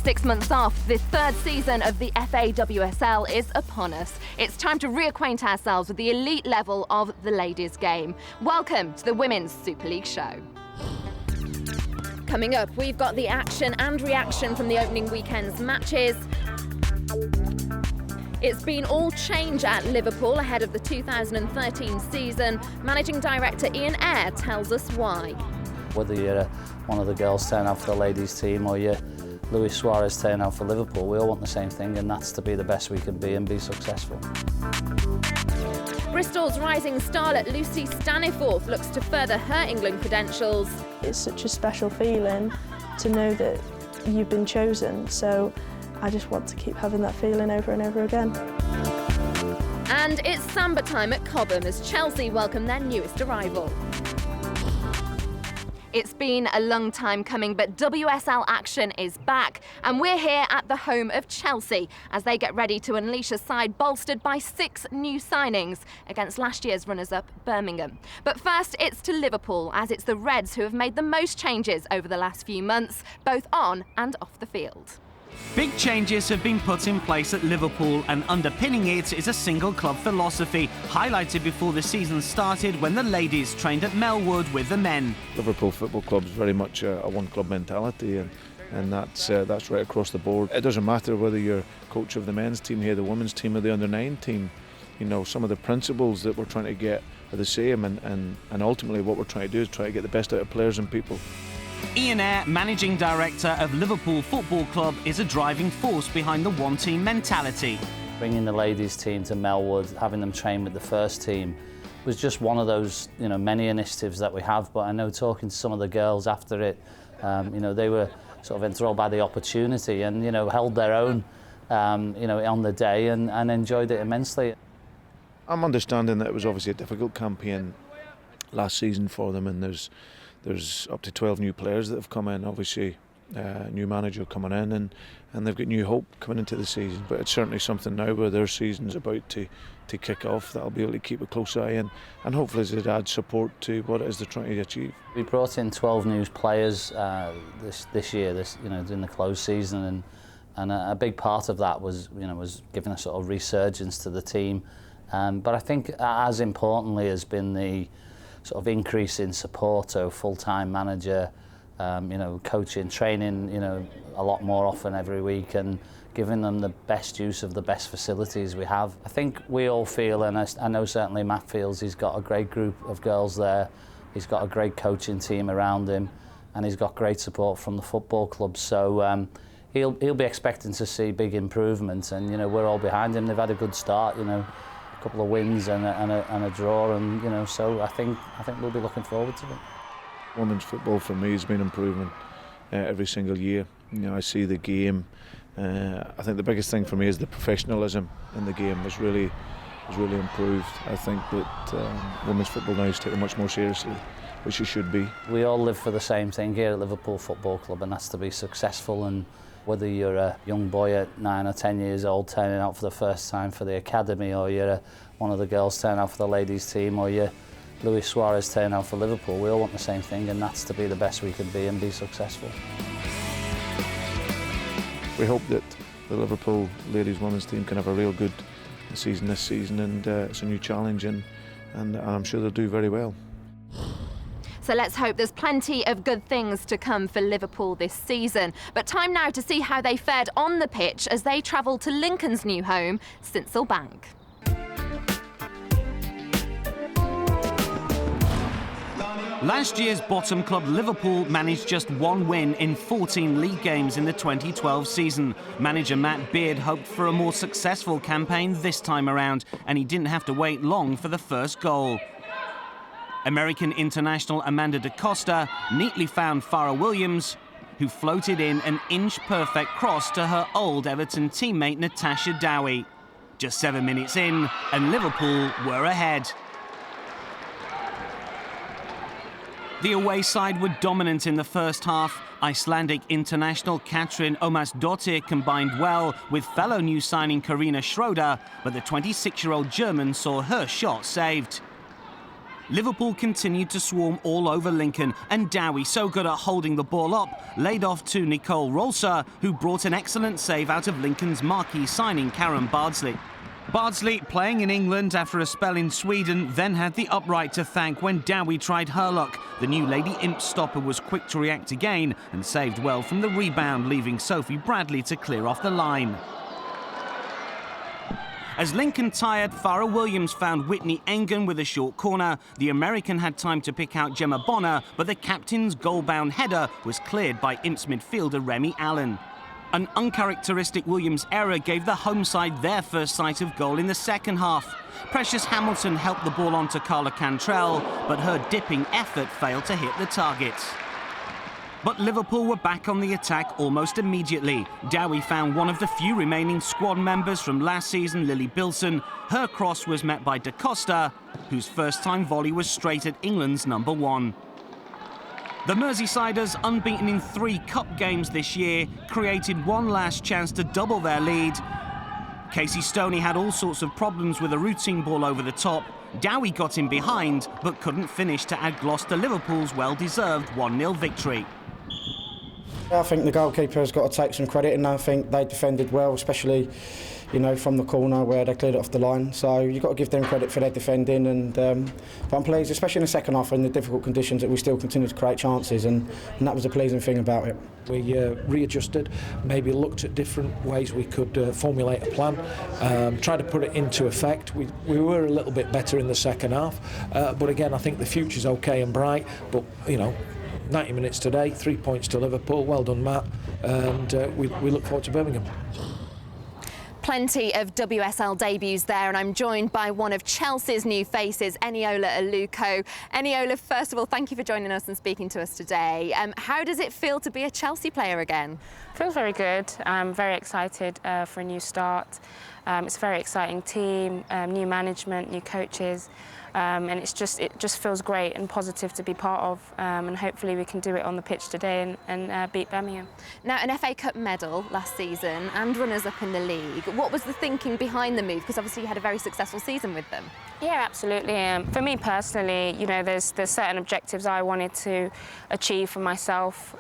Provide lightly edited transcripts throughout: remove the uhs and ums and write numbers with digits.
6 months off, the third season of the FA WSL is upon us. It's time to reacquaint ourselves with the elite level of the ladies' game. Welcome to the Women's Super League show. Coming up, we've got the action and reaction from the opening weekend's matches. It's been all change at Liverpool ahead of the 2013 season. Managing Director Ian Eyre tells us why. Whether you're one of the girls turning out for the ladies' team or you're Luis Suarez turning out for Liverpool, we all want the same thing, and that's to be the best we can be and be successful. Bristol's rising starlet Lucy Staniforth looks to further her England credentials. It's such a special feeling to know that you've been chosen, so I just want to keep having that feeling over and over again. And it's Samba time at Cobham as Chelsea welcome their newest arrival. It's been a long time coming, but WSL action is back, and we're here at the home of Chelsea as they get ready to unleash a side bolstered by 6 new signings against last year's runners-up Birmingham. But first, it's to Liverpool, as it's the Reds who have made the most changes over the last few months, both on and off the field. Big changes have been put in place at Liverpool, and underpinning it is a single club philosophy, highlighted before the season started when the ladies trained at Melwood with the men. Liverpool Football Club is very much a one-club mentality, and that's right across the board. It doesn't matter whether you're coach of the men's team here, the women's team or the under-9 team. You know, some of the principles that we're trying to get are the same, and ultimately what we're trying to do is try to get the best out of players and people. Ian Eyre, Managing Director of Liverpool Football Club, is a driving force behind the one-team mentality. Bringing the ladies' team to Melwood, having them train with the first team, was just one of those, many initiatives that we have. But I know, talking to some of the girls after it, they were sort of enthralled by the opportunity and, held their own, on the day and enjoyed it immensely. I'm understanding that it was obviously a difficult campaign last season for them, and there's up to 12 new players that have come in, obviously new manager coming in, and they've got new hope coming into the season. But it's certainly something now where their season's about to kick off that I'll be able to keep a close eye on, and hopefully it adds support to what it is they're trying to achieve. We brought in 12 new players this year, during the close season, and a big part of that was giving a sort of resurgence to the team. But I think as importantly has been the sort of increase in support, so full-time manager, coaching, training, a lot more often every week, and giving them the best use of the best facilities we have. I think we all feel, and I know certainly Matt feels, he's got a great group of girls there, he's got a great coaching team around him, and he's got great support from the football club. So he'll be expecting to see big improvements, and we're all behind him. They've had a good start, couple of wins and a draw, and so I think we'll be looking forward to it. Women's football for me has been improving every single year. I see the game. I think the biggest thing for me is the professionalism in the game has really improved. I think that women's football now is taken much more seriously, which it should be. We all live for the same thing here at Liverpool Football Club, and that's to be successful. And whether you're a young boy at 9 or 10 years old turning out for the first time for the academy, or you're one of the girls turning out for the ladies' team, or you're Luis Suarez turning out for Liverpool, we all want the same thing, and that's to be the best we can be and be successful. We hope that the Liverpool ladies women's team can have a real good season this season, and it's a new challenge, and I'm sure they'll do very well. So let's hope there's plenty of good things to come for Liverpool this season. But time now to see how they fared on the pitch as they travel to Lincoln's new home, Sincil Bank. Last year's bottom club Liverpool managed just 1 win in 14 league games in the 2012 season. Manager Matt Beard hoped for a more successful campaign this time around, and he didn't have to wait long for the first goal. American international Amanda DaCosta neatly found Farrah Williams, who floated in an inch-perfect cross to her old Everton teammate Natasha Dowie. Just 7 minutes in, and Liverpool were ahead. The away side were dominant in the first half. Icelandic international Katrin Ómarsdóttir combined well with fellow new signing Karina Schroeder, but the 26-year-old German saw her shot saved. Liverpool continued to swarm all over Lincoln, and Dowie, so good at holding the ball up, laid off to Nicole Rolser, who brought an excellent save out of Lincoln's marquee signing Karen Bardsley. Bardsley, playing in England after a spell in Sweden, then had the upright to thank when Dowie tried her luck. The new Lady Imp stopper was quick to react again and saved well from the rebound, leaving Sophie Bradley to clear off the line. As Lincoln tired, Farrah Williams found Whitney Engen with a short corner. The American had time to pick out Gemma Bonner, but the captain's goal-bound header was cleared by Imps midfielder Remy Allen. An uncharacteristic Williams error gave the home side their first sight of goal in the second half. Precious Hamilton helped the ball on to Carla Cantrell, but her dipping effort failed to hit the target. But Liverpool were back on the attack almost immediately. Dowie found one of the few remaining squad members from last season, Lily Bilson. Her cross was met by Da Costa, whose first-time volley was straight at England's number 1. The Merseysiders, unbeaten in 3 cup games this year, created one last chance to double their lead. Casey Stoney had all sorts of problems with a routine ball over the top. Dowie got in behind, but couldn't finish to add gloss to Liverpool's well-deserved 1-0 victory. I think the goalkeeper has got to take some credit, and I think they defended well, especially, you know, from the corner where they cleared it off the line. So you've got to give them credit for their defending, and but I'm pleased, especially in the second half in the difficult conditions, that we still continue to create chances, and that was the pleasing thing about it. We readjusted, maybe looked at different ways we could formulate a plan, try to put it into effect. We were a little bit better in the second half, but again, I think the future's okay and bright, but, you know, 90 minutes today, 3 points to Liverpool. Well done, Matt, and we look forward to Birmingham. Plenty of WSL debuts there, and I'm joined by one of Chelsea's new faces, Eniola Aluko. Eniola, first of all, thank you for joining us and speaking to us today. How does it feel to be a Chelsea player again? Feels very good. I'm very excited for a new start. It's a very exciting team, new management, new coaches. And it just feels great and positive to be part of, and hopefully we can do it on the pitch today and beat Birmingham. Now, an FA Cup medal last season and runners-up in the league. What was the thinking behind the move? Because obviously you had a very successful season with them. Yeah, absolutely. For me personally, you know, there's certain objectives I wanted to achieve for myself,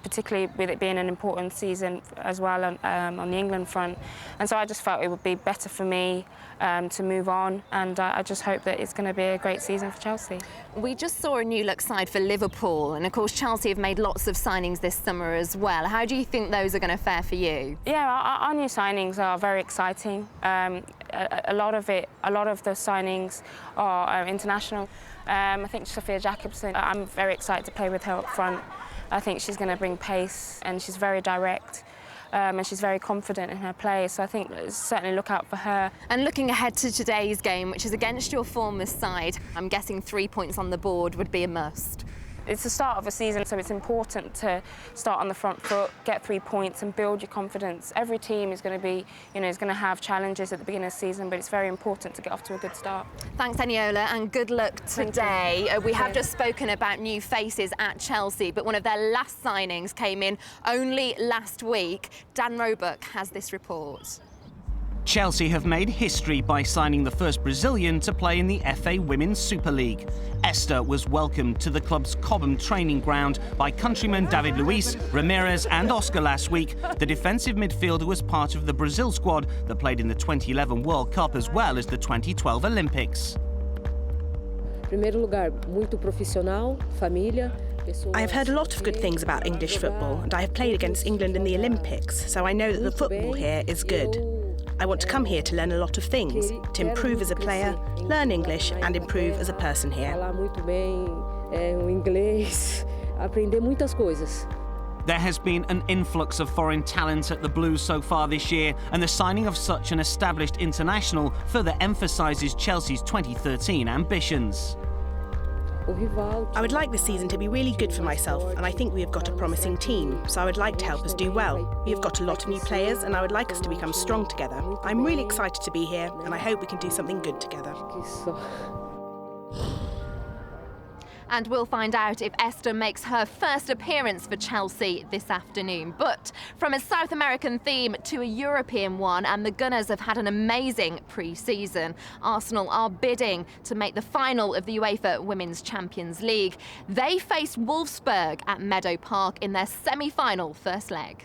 particularly with it being an important season as well on the England front. And so I just felt it would be better for me to move on, and I just hope that it's going to be a great season for Chelsea. We just saw a new look side for Liverpool, and of course Chelsea have made lots of signings this summer as well. How do you think those are going to fare for you? Yeah, our new signings are very exciting. A lot of the signings are international. I think Sophia Jacobson, I'm very excited to play with her up front. I think she's going to bring pace, and she's very direct, and she's very confident in her play, so I think certainly look out for her. And looking ahead to today's game, which is against your former side, I'm guessing 3 points on the board would be a must. It's the start of a season, so it's important to start on the front foot, get 3 points and build your confidence. Every team is going to be, you know, is going to have challenges at the beginning of the season, but it's very important to get off to a good start. Thanks, Eniola, and good luck today. We have just spoken about new faces at Chelsea, but one of their last signings came in only last week. Dan Roebuck has this report. Chelsea have made history by signing the first Brazilian to play in the FA Women's Super League. Esther was welcomed to the club's Cobham training ground by countrymen David Luiz, Ramirez and Oscar last week. The defensive midfielder was part of the Brazil squad that played in the 2011 World Cup as well as the 2012 Olympics. Primeiro lugar, muito profissional, família. I have heard a lot of good things about English football, and I have played against England in the Olympics, so I know that the football here is good. I want to come here to learn a lot of things, to improve as a player, learn English and improve as a person here. Falar muito bem o inglês, aprender muitas coisas. There has been an influx of foreign talent at the Blues so far this year, and the signing of such an established international further emphasises Chelsea's 2013 ambitions. I would like this season to be really good for myself, and I think we have got a promising team, so I would like to help us do well. We have got a lot of new players, and I would like us to become strong together. I'm really excited to be here, and I hope we can do something good together. And we'll find out if Esther makes her first appearance for Chelsea this afternoon. But from a South American theme to a European one, and the Gunners have had an amazing pre-season. Arsenal are bidding to make the final of the UEFA Women's Champions League. They face Wolfsburg at Meadow Park in their semi-final first leg.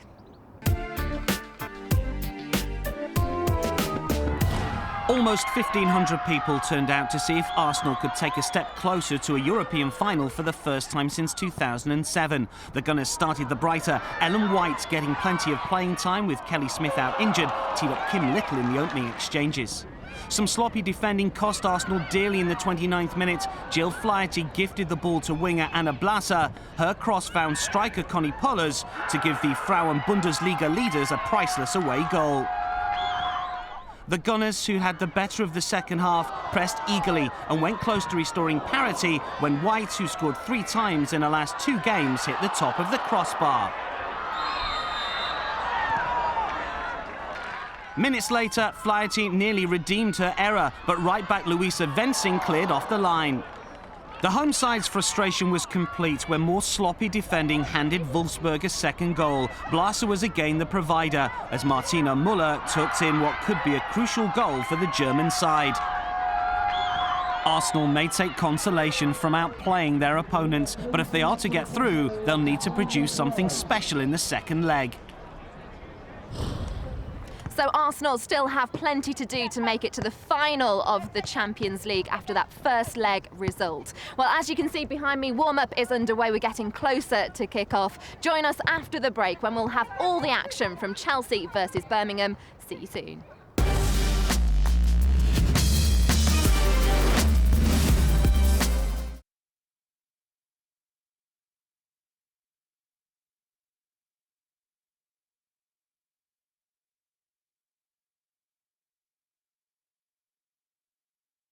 Almost 1,500 people turned out to see if Arsenal could take a step closer to a European final for the first time since 2007. The Gunners started the brighter. Ellen White getting plenty of playing time with Kelly Smith out injured, teed up Kim Little in the opening exchanges. Some sloppy defending cost Arsenal dearly in the 29th minute. Jill Flaherty gifted the ball to winger Anna Blasser. Her cross found striker Connie Pollers to give the Frauen Bundesliga leaders a priceless away goal. The Gunners, who had the better of the second half, pressed eagerly and went close to restoring parity when White, who scored 3 times in the last 2 games, hit the top of the crossbar. Minutes later, Flaherty nearly redeemed her error, but right-back Louisa Vensing cleared off the line. The home side's frustration was complete when more sloppy defending handed Wolfsburg a second goal. Blasser was again the provider, as Martina Muller tucked in what could be a crucial goal for the German side. Arsenal may take consolation from outplaying their opponents, but if they are to get through, they'll need to produce something special in the second leg. So Arsenal still have plenty to do to make it to the final of the Champions League after that first leg result. Well, as you can see behind me, warm-up is underway. We're getting closer to kick-off. Join us after the break when we'll have all the action from Chelsea versus Birmingham. See you soon.